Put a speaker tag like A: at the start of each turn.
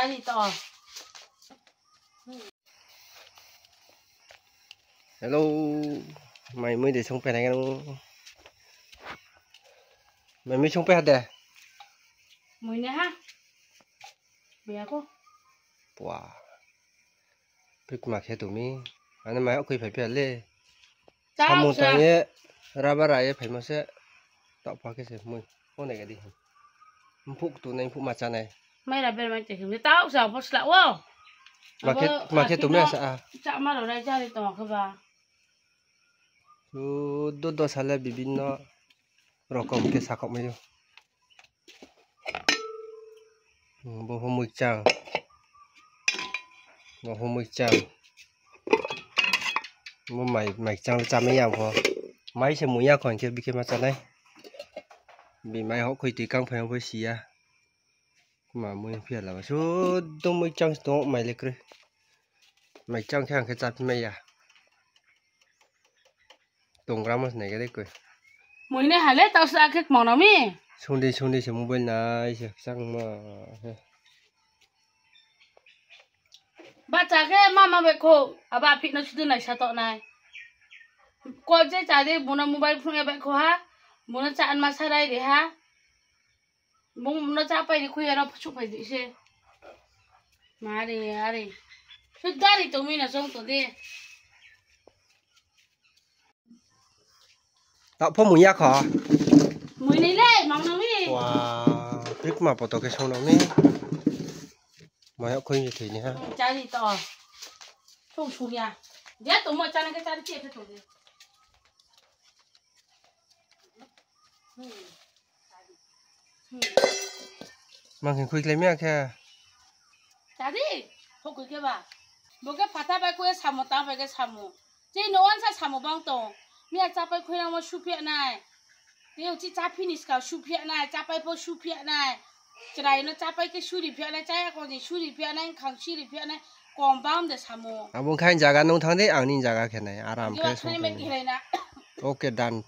A: trái gì to.
B: Hello, mày mới để xong phe này không? Mày mới xong phe đây.
A: Mới nè ha. Bé cô.
B: Wow. Big Mac hết tụi mình. Anh mày cũng phải phe lên. Tham một thằng ấy, ra bà ấy phải mà sẽ tạo phá cái gì mày. Con này cái gì? Phụ tụi này phụ mặt này.
A: Mày là bên mày chỉ hiểu tao sao bắt lão không?
B: Mà cái tụi mình sao?
A: Chạm mắt ở đây ra đi tỏ cái bà.
B: Đôi salad bibin nó rồi còn cái sao không mấy đâu. Bộ hôm mực chàng, bộ hôm mực chàng, bộ mày chàng chạm mấy nhau không? Máy sẽ muốn nhau còn kia bị cái mặt này, bị máy họ quay từ căng phải không với xì à? Mà muốn phiền là số đông mực chàng số mày lấy cái mày chàng khang cái chạm mày à? Tung ra một này cái đấy cười.
A: Mới này hả lấy tao sao cái món nào mi?
B: Xuống đi xem mobile này sang mà.
A: Bà cha cái mama về cô, à bà phi nó chưa này sao tọ này. Cô chơi trả đi, muốn mobile phone về cô ha, muốn trả ăn masa đây đi ha. Muốn nó trả phải đi khuya nó chụp phải gì chứ? Mà đi, à đi. Chút ra đi tụi mình là xong tụi đi.
B: Tạo phong mùi yak hả?
A: Mùi này lên, mong nó mi.
B: Wow, biết mà bỏ tao cái sông nào mi. Mà họ khuyên như thế nhá.
A: Trả đi tỏ. Không chú nhà. Ghét tụi mọi trả cái trả đi chết hết tụi đi.
B: Mang hình khuyên lấy mẹ kìa.
A: Trả đi. Không cứ kia bà. Bố cái phát ta bài quê xàm một tao phải cái xàm một. Chứ nó ăn sao xàm một băng tổ. Mẹ trả bài quê nào mà sụp hiện này. Nếu chỉ trả finish cả sụp hiện này. Trả bài bố sụp hiện này. Trả này nó trả bài cái sụp hiện này. Trả còn gì sụp hiện này. Kháng sụp hiện này. Còn băng để xàm một.
B: À bông khai jaga nông thang đấy, anh nhìn jaga cái này, aram
A: cái
B: cái sông cái này. Okay, done.